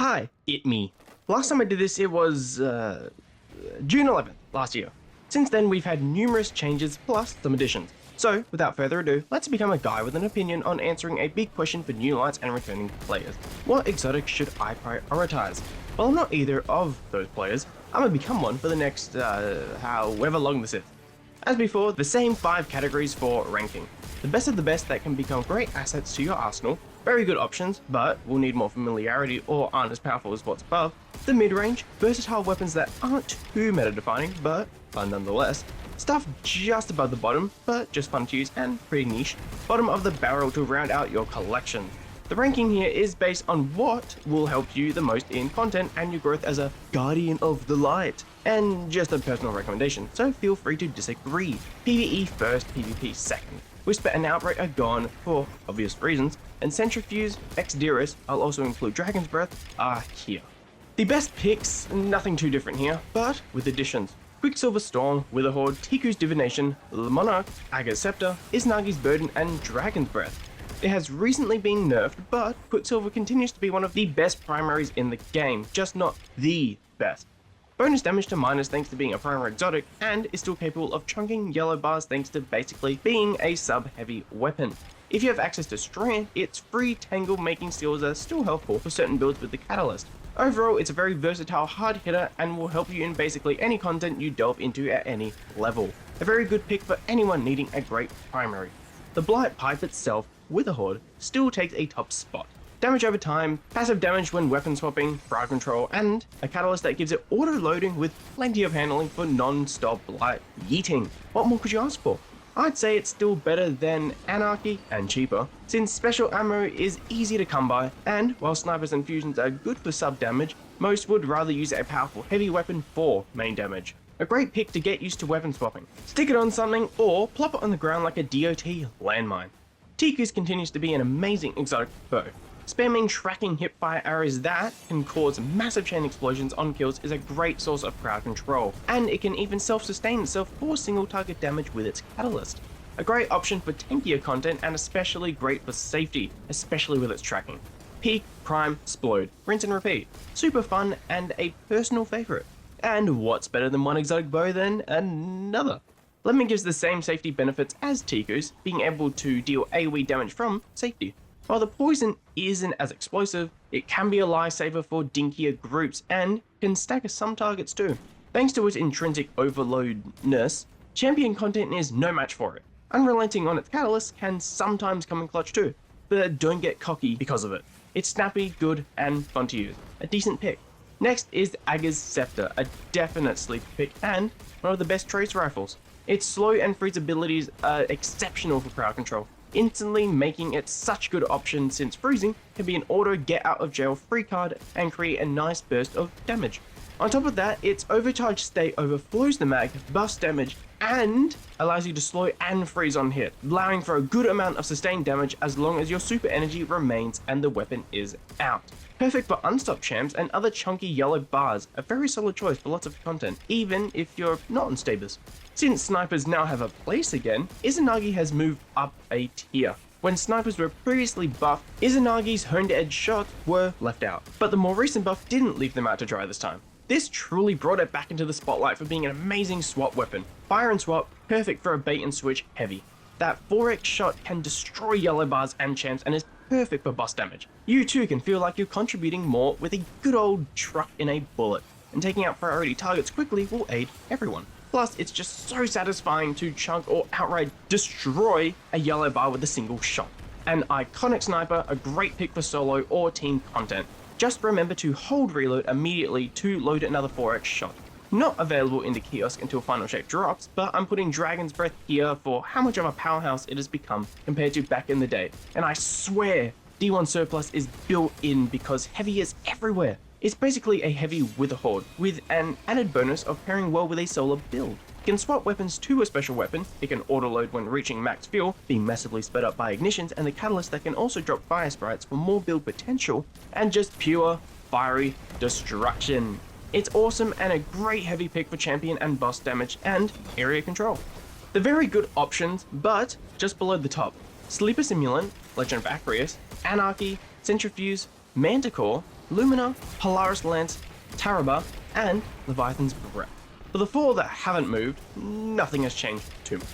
Hi, it me. Last time I did this, it was June 11th last year. Since then, we've had numerous changes plus some additions. So, without further ado, let's become a guy with an opinion on answering a big question for new lights and returning players. What exotic should I prioritize? Well, I'm not either of those players. I'm gonna become one for the next, however long this is. As before, the same 5 categories for ranking. The best of the best that can become great assets to your arsenal, very good options, but will need more familiarity or aren't as powerful as what's above. The mid-range, versatile weapons that aren't too meta-defining, but fun nonetheless. Stuff just above the bottom, but just fun to use and pretty niche. Bottom of the barrel to round out your collection. The ranking here is based on what will help you the most in content and your growth as a guardian of the light. And just a personal recommendation, so feel free to disagree. PvE first, PvP second. Whisper and Outbreak are gone for obvious reasons, and Centrifuge, Xderis, I'll also include Dragon's Breath, are here. The best picks, nothing too different here, but with additions. Quicksilver Storm, Witherhoard, Tiku's Divination, Le Monarch, ahhhhh's Scepter, Izanagi's Burden, and Dragon's Breath. It has recently been nerfed, but Quicksilver continues to be one of the best primaries in the game, just not the best. Bonus damage to minors thanks to being a primary exotic, and is still capable of chunking yellow bars thanks to basically being a sub-heavy weapon. If you have access to Strand, its free tangle making steals are still helpful for certain builds with the Catalyst. Overall, it's a very versatile hard hitter and will help you in basically any content you delve into at any level. A very good pick for anyone needing a great primary. The Blight Pipe itself, Witherhoard, still takes a top spot. Damage over time, passive damage when weapon swapping, crowd control, and a catalyst that gives it auto-loading with plenty of handling for non-stop blight yeeting. What more could you ask for? I'd say it's still better than Anarchy and cheaper, since special ammo is easy to come by, and while snipers and fusions are good for sub damage, most would rather use a powerful heavy weapon for main damage. A great pick to get used to weapon swapping. Stick it on something or plop it on the ground like a DOT landmine. Tiku's continues to be an amazing exotic foe. Spamming tracking hipfire arrows that can cause massive chain explosions on kills is a great source of crowd control, and it can even self-sustain itself for single target damage with its catalyst. A great option for tankier content and especially great for safety, especially with its tracking. Peak, prime, explode, rinse and repeat. Super fun and a personal favourite. And what's better than one exotic bow than another? Lemon gives the same safety benefits as Tiku's, being able to deal AoE damage from safety. While the poison isn't as explosive, it can be a lifesaver for dinkier groups and can stagger some targets too. Thanks to its intrinsic overloadness, champion content is no match for it. Unrelenting on its catalyst can sometimes come in clutch too, but don't get cocky because of it. It's snappy, good, and fun to use. A decent pick. Next is ahhhh's Scepter, a definite sleeper pick and one of the best trace rifles. Its slow and freeze abilities are exceptional for crowd control, instantly making it such a good option since freezing can be an auto get out of jail free card and create a nice burst of damage. On top of that, its overcharged state overflows the mag, buffs damage, and allows you to slow and freeze on hit, allowing for a good amount of sustained damage as long as your super energy remains and the weapon is out. Perfect for unstopped champs and other chunky yellow bars, a very solid choice for lots of content, even if you're not on Stabers. Since snipers now have a place again, Izanagi has moved up a tier. When snipers were previously buffed, Izanagi's honed edge shots were left out, but the more recent buff didn't leave them out to dry this time. This truly brought it back into the spotlight for being an amazing swap weapon. Fire and swap, perfect for a bait and switch heavy. That 4x shot can destroy yellow bars and champs and is perfect for boss damage. You too can feel like you're contributing more with a good old truck in a bullet, and taking out priority targets quickly will aid everyone. Plus, it's just so satisfying to chunk or outright destroy a yellow bar with a single shot. An iconic sniper, a great pick for solo or team content. Just remember to hold reload immediately to load another 4x shot. Not available in the kiosk until Final Shape drops, but I'm putting Dragon's Breath here for how much of a powerhouse it has become compared to back in the day. And I swear, D1 Surplus is built in because heavy is everywhere. It's basically a heavy Witherhoard, with an added bonus of pairing well with a solar build. It can swap weapons to a special weapon, it can auto-load when reaching max fuel, being massively sped up by ignitions, and the catalyst that can also drop fire sprites for more build potential, and just pure, fiery destruction. It's awesome and a great heavy pick for champion and boss damage and area control. The very good options, but just below the top. Sleeper Simulant, Legend of Acreus, Anarchy, Centrifuge, Manticore, Lumina, Polaris Lance, Taraba, and Leviathan's Breath. For the 4 that haven't moved, nothing has changed too much.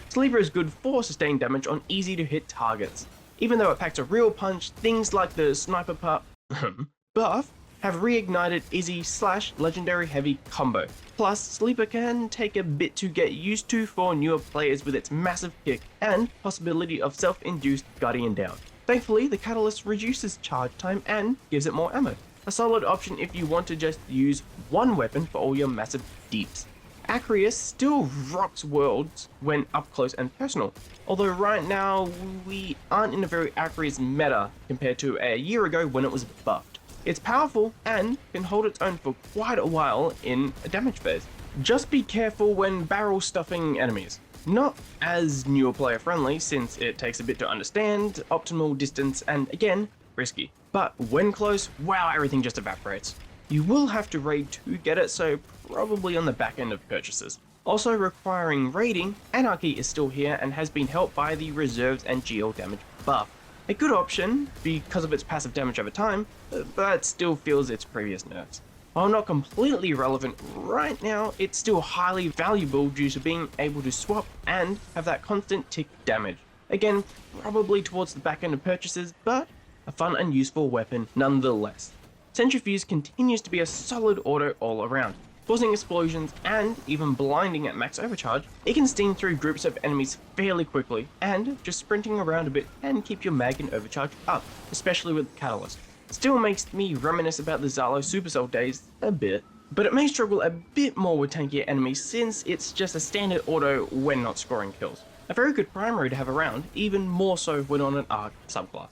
Sleeper is good for sustained damage on easy to hit targets. Even though it packs a real punch, things like the Sniper buff have reignited Izzy/Legendary Heavy combo. Plus, Sleeper can take a bit to get used to for newer players with its massive kick and possibility of self-induced Guardian Down. Thankfully, the Catalyst reduces charge time and gives it more ammo. A solid option if you want to just use one weapon for all your massive deeps. Acreus still rocks worlds when up close and personal, although right now we aren't in a very Acreus meta compared to a year ago when it was buffed. It's powerful and can hold its own for quite a while in a damage phase. Just be careful when barrel stuffing enemies. Not as newer player friendly since it takes a bit to understand, optimal distance, and again, risky. But when close, wow, everything just evaporates. You will have to raid to get it, so probably on the back end of purchases. Also requiring raiding, Anarchy is still here and has been helped by the reserves and GL damage buff. A good option because of its passive damage over time, but still feels its previous nerfs. While not completely relevant right now, it's still highly valuable due to being able to swap and have that constant tick damage. Again, probably towards the back end of purchases, but a fun and useful weapon nonetheless. Centrifuge continues to be a solid auto all around, causing explosions and even blinding at max overcharge. It can steam through groups of enemies fairly quickly, and just sprinting around a bit can keep your mag and overcharge up, especially with Catalyst. Still makes me reminisce about the Zalo Supercell days a bit, but it may struggle a bit more with tankier enemies since it's just a standard auto when not scoring kills. A very good primary to have around, even more so when on an ARC subclass.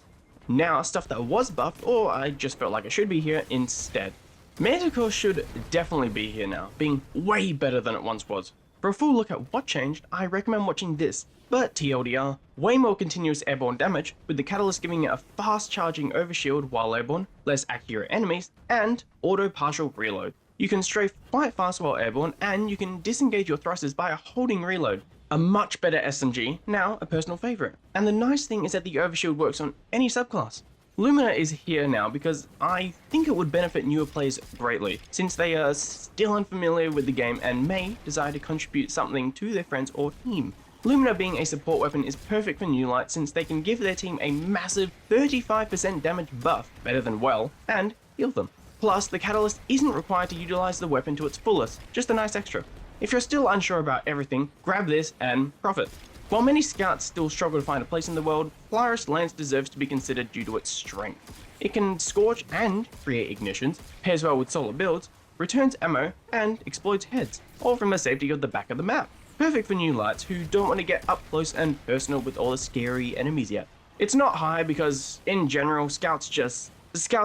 Now, stuff that was buffed, or I just felt like it should be here instead. Manticore should definitely be here now, being way better than it once was. For a full look at what changed, I recommend watching this, but TLDR, way more continuous airborne damage, with the Catalyst giving it a fast charging overshield while airborne, less accurate enemies, and auto partial reload. You can strafe quite fast while airborne, and you can disengage your thrusters by holding reload. A much better SMG, now a personal favourite. And the nice thing is that the overshield works on any subclass. Lumina is here now because I think it would benefit newer players greatly, since they are still unfamiliar with the game and may desire to contribute something to their friends or team. Lumina being a support weapon is perfect for new light since they can give their team a massive 35% damage buff, better than well, and heal them. Plus, the Catalyst isn't required to utilize the weapon to its fullest, just a nice extra. If you're still unsure about everything, grab this and profit. While many scouts still struggle to find a place in the world, Polaris Lance deserves to be considered due to its strength. It can scorch and create ignitions, pairs well with solo builds, returns ammo, and explodes heads, all from the safety of the back of the map. Perfect for new lights who don't want to get up close and personal with all the scary enemies yet. It's not high because, in general, scouts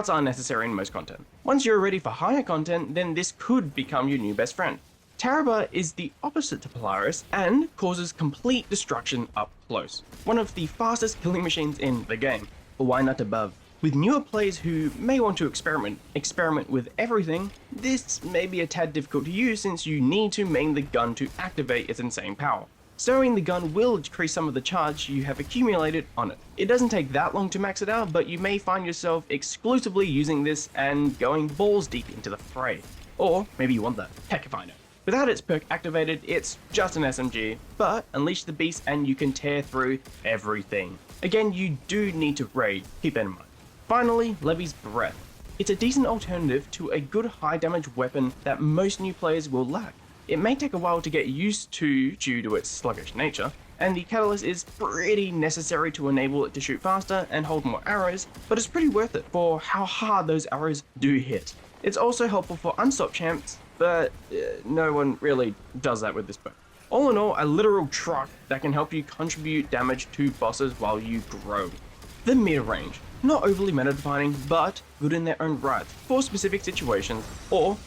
aren't necessary in most content. Once you're ready for higher content, then this could become your new best friend. Taraba is the opposite to Polaris and causes complete destruction up close. One of the fastest killing machines in the game, but why not above? With newer players who may want to experiment with everything, this may be a tad difficult to use since you need to main the gun to activate its insane power. Stowing the gun will decrease some of the charge you have accumulated on it. It doesn't take that long to max it out, but you may find yourself exclusively using this and going balls deep into the fray. Or maybe you want that, heck if I know. Without its perk activated, it's just an SMG, but unleash the beast and you can tear through everything. Again, you do need to raid, keep that in mind. Finally, Levy's Breath. It's a decent alternative to a good high damage weapon that most new players will lack. It may take a while to get used to due to its sluggish nature, and the Catalyst is pretty necessary to enable it to shoot faster and hold more arrows, but it's pretty worth it for how hard those arrows do hit. It's also helpful for unstopped champs, but no one really does that with this bow. All in all, a literal truck that can help you contribute damage to bosses while you grow. The mid-range. Not overly meta defining, but good in their own right for specific situations, or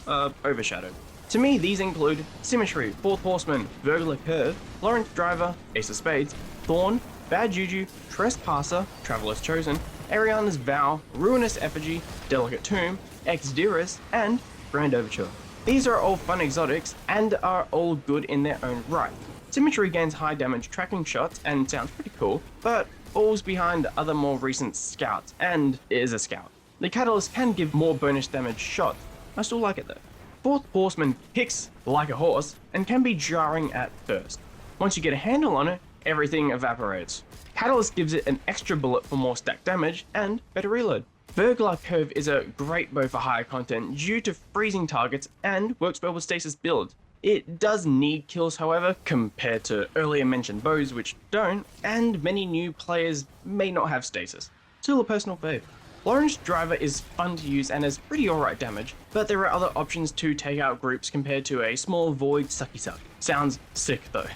overshadowed. To me, these include Symmetry, Fourth Horseman, Vergler Curve, Lawrence Driver, Ace of Spades, Thorn, Bad Juju, Trespasser, Traveler's Chosen, Ariana's Vow, Ruinous Effigy, Delicate Tomb, Ex-Dearest, and Grand Overture. These are all fun exotics and are all good in their own right. Symmetry gains high damage tracking shots and sounds pretty cool, but falls behind other more recent scouts and is a scout. The Catalyst can give more bonus damage shots. I still like it though. Fourth Horseman kicks like a horse and can be jarring at first. Once you get a handle on it, everything evaporates. Catalyst gives it an extra bullet for more stack damage and better reload. Burglar Curve is a great bow for higher content due to freezing targets and works well with stasis builds. It does need kills however, compared to earlier mentioned bows which don't, and many new players may not have stasis. Still a personal fave. Lawrence Driver is fun to use and has pretty alright damage, but there are other options to take out groups compared to a small void sucky suck. Sounds sick though.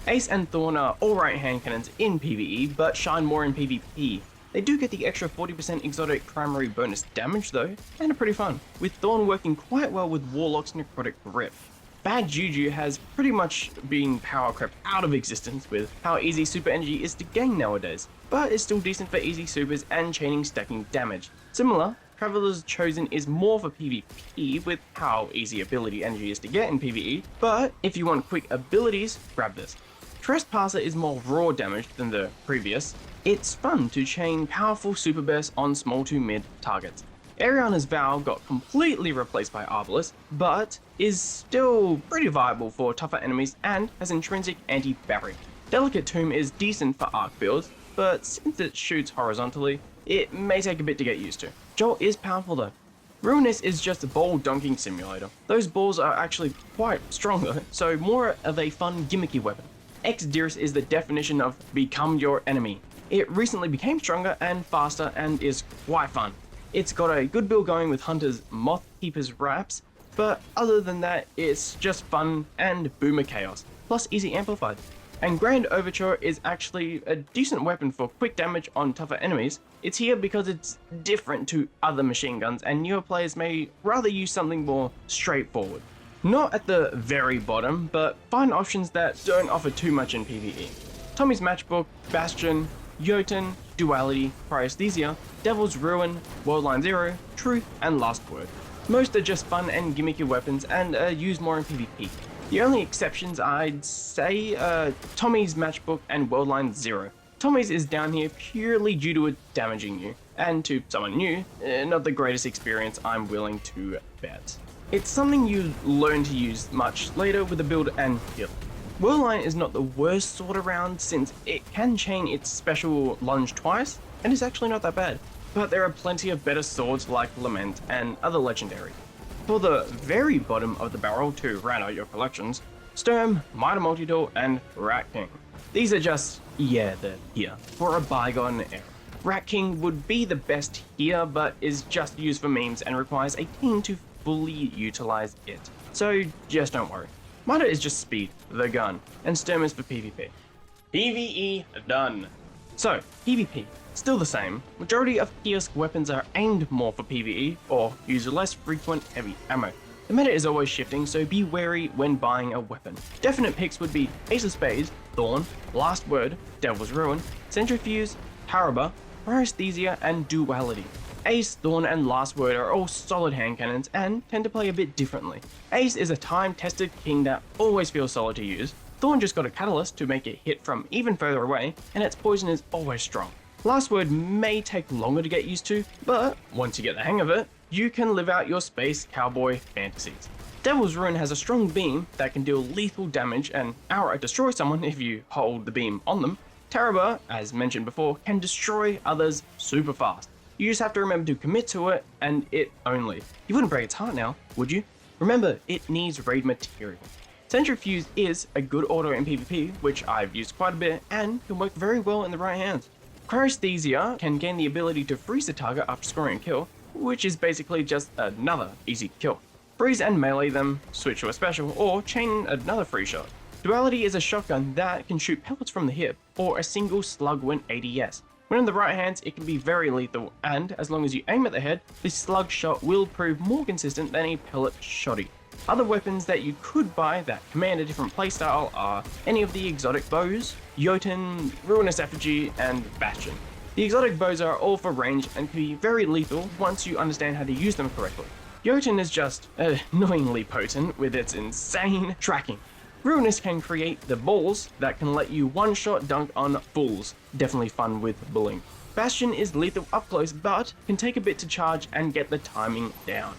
Ace and Thorn are alright hand cannons in PvE, but shine more in PvP. They do get the extra 40% exotic primary bonus damage though, and are pretty fun, with Thorn working quite well with Warlock's Necrotic Grip. Bad Juju has pretty much been power crept out of existence with how easy super energy is to gain nowadays, but is still decent for easy supers and chaining stacking damage. Similar, Traveler's Chosen is more for PvP with how easy ability energy is to get in PvE, but if you want quick abilities, grab this. Trespasser is more raw damage than the previous. It's fun to chain powerful super bursts on small to mid targets. Ariana's Vow got completely replaced by Arbalest, but is still pretty viable for tougher enemies and has intrinsic anti-barrier. Delicate Tomb is decent for arc builds, but since it shoots horizontally, it may take a bit to get used to. Jolt is powerful though. Ruinous is just a ball dunking simulator. Those balls are actually quite strong though, so more of a fun gimmicky weapon. X-Dearest is the definition of become your enemy. It recently became stronger and faster and is quite fun. It's got a good build going with Hunter's Moth Keeper's Wraps, but other than that, it's just fun and boomer chaos, plus easy amplified. And Grand Overture is actually a decent weapon for quick damage on tougher enemies. It's here because it's different to other machine guns and newer players may rather use something more straightforward. Not at the very bottom, but find options that don't offer too much in PvE. Tommy's Matchbook, Bastion, Jotun, Duality, Priorisise, Devil's Ruin, Worldline Zero, Truth, and Last Word. Most are just fun and gimmicky weapons and are used more in PvP. The only exceptions I'd say are Tommy's Matchbook and Worldline Zero. Tommy's is down here purely due to it damaging you, and to someone new, not the greatest experience I'm willing to bet. It's something you learn to use much later with a build and heal. Worldline is not the worst sword around since it can chain its special lunge twice, and is actually not that bad. But there are plenty of better swords like Lament and other legendary. For the very bottom of the barrel to round out your collections, Sturm, Mitre Multitool, and Rat King. These are just, yeah, they're here, for a bygone era. Rat King would be the best here, but is just used for memes and requires a team to fully utilize it. So just don't worry. Mitre is just speed, the gun, and Sturm is for PvP. PvE done. So, PvP, still the same. Majority of kiosk weapons are aimed more for PvE, or use less frequent heavy ammo. The meta is always shifting, so be wary when buying a weapon. Definite picks would be Ace of Spades, Thorn, Last Word, Devil's Ruin, Centrifuge, Haraba, Priorisise, and Duality. Ace, Thorn, and Last Word are all solid hand cannons and tend to play a bit differently. Ace is a time-tested king that always feels solid to use. Thorn just got a catalyst to make it hit from even further away, and its poison is always strong. Last Word may take longer to get used to, but once you get the hang of it, you can live out your space cowboy fantasies. Devil's Ruin has a strong beam that can deal lethal damage and outright destroy someone if you hold the beam on them. Taraba, as mentioned before, can destroy others super fast. You just have to remember to commit to it, and it only. You wouldn't break its heart now, would you? Remember, it needs raid material. Centrifuge is a good auto in PvP, which I've used quite a bit, and can work very well in the right hands. Priorisise can gain the ability to freeze the target after scoring a kill, which is basically just another easy kill. Freeze and melee them, switch to a special, or chain another free shot. Duality is a shotgun that can shoot pellets from the hip, or a single slug when ADS. When in the right hands, it can be very lethal, and as long as you aim at the head, the slug shot will prove more consistent than a pellet shotty. Other weapons that you could buy that command a different playstyle are any of the exotic bows, Jotun, Ruinous Effigy, and Bastion. The exotic bows are all for range and can be very lethal once you understand how to use them correctly. Jotun is just annoyingly potent with its insane tracking. Ruinous can create the balls that can let you one-shot dunk on fools. Definitely fun with bullying. Bastion is lethal up close, but can take a bit to charge and get the timing down.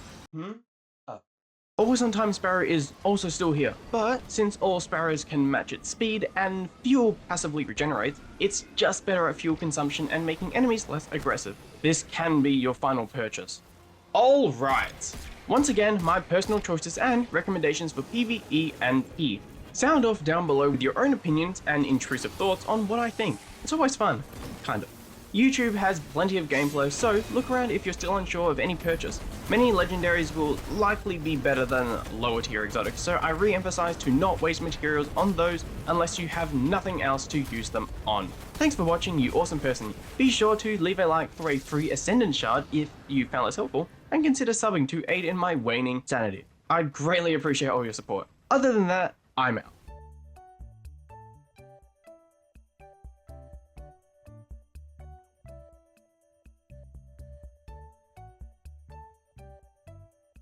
Always on time Sparrow is also still here, but since all Sparrows can match its speed and fuel passively regenerates, it's just better at fuel consumption and making enemies less aggressive. This can be your final purchase. Alright, once again my personal choices and recommendations for PvE and P. Sound off down below with your own opinions and intrusive thoughts on what I think. It's always fun, kind of. YouTube has plenty of gameplay, so look around if you're still unsure of any purchase. Many legendaries will likely be better than lower tier exotics, so I re-emphasize to not waste materials on those unless you have nothing else to use them on. Thanks for watching, you awesome person. Be sure to leave a like for a free Ascendant shard if you found this helpful, and consider subbing to aid in my waning sanity. I'd greatly appreciate all your support. Other than that, I'm out.